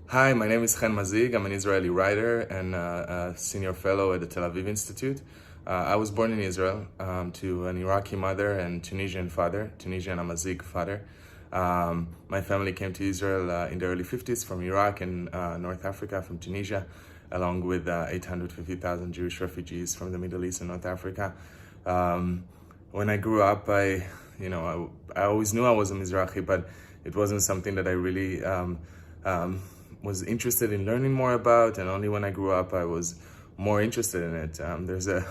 Hi, my name is Hen Mazzig. I'm an Israeli writer and a senior fellow at the Tel Aviv Institute. I was born in Israel to an Iraqi mother and Tunisian father, Tunisian Mazzig father. My family came to Israel in the early 50s from Iraq and North Africa, from Tunisia, along with 850,000 Jewish refugees from the Middle East and North Africa. When I grew up, I always knew I was a Mizrahi, but it wasn't something that I really was interested in learning more about, and only when I grew up I was more interested in it. There's a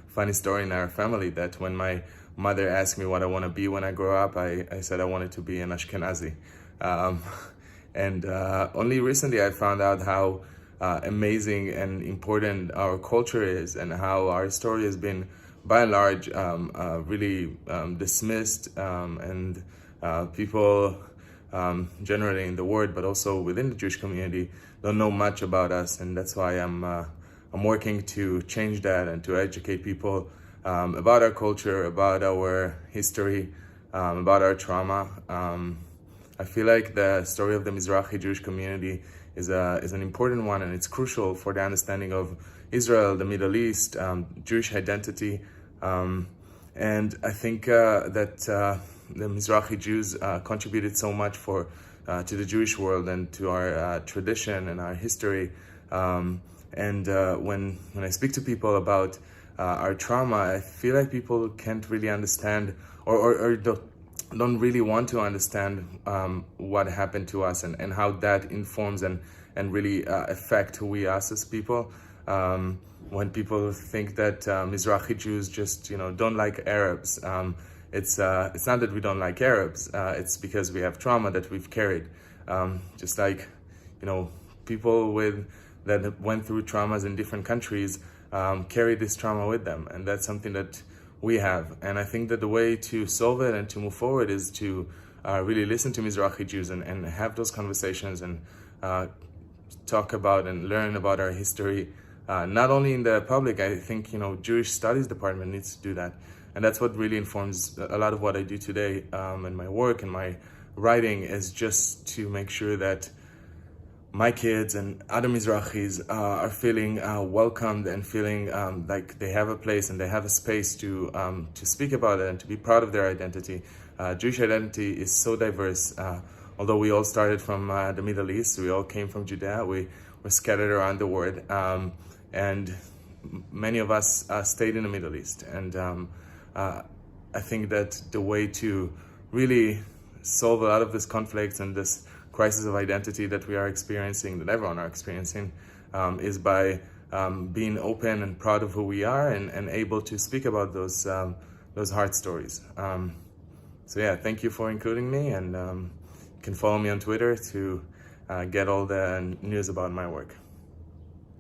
funny story in our family that when my mother asked me what I want to be when I grow up, I said I wanted to be an Ashkenazi. And only recently I found out how amazing and important our culture is, and how our story has been, by and large, really dismissed, and people generally in the world, but also within the Jewish community, don't know much about us, and that's why I'm working to change that and to educate people about our culture, about our history, about our trauma. I feel like the story of the Mizrahi Jewish community is an important one, and it's crucial for the understanding of Israel, the Middle East, Jewish identity, and I think that the Mizrahi Jews contributed so much to the Jewish world and to our tradition and our history. And when I speak to people about our trauma, I feel like people can't really understand, or don't really want to understand what happened to us, and how that informs and really affect who we are as people. When people think that Mizrahi Jews just don't like Arabs, it's not that we don't like Arabs. It's because we have trauma that we've carried. Just like people that went through traumas in different countries carry this trauma with them, and that's something that we have. And I think that the way to solve it and to move forward is to really listen to Mizrahi Jews and have those conversations and talk about and learn about our history. Not only in the public, I think Jewish Studies Department needs to do that, and that's what really informs a lot of what I do today, and my work and my writing is just to make sure that my kids and other Mizrahis are feeling welcomed and feeling like they have a place and they have a space to speak about it and to be proud of their identity. Jewish identity is so diverse. Although we all started from the Middle East, we all came from Judea, we were scattered around the world, and many of us stayed in the Middle East. And I think that the way to really solve a lot of this conflicts and this crisis of identity that we are experiencing, that everyone are experiencing, is by being open and proud of who we are, and able to speak about those hard stories. So yeah, thank you for including me, and you can follow me on Twitter to get all the news about my work.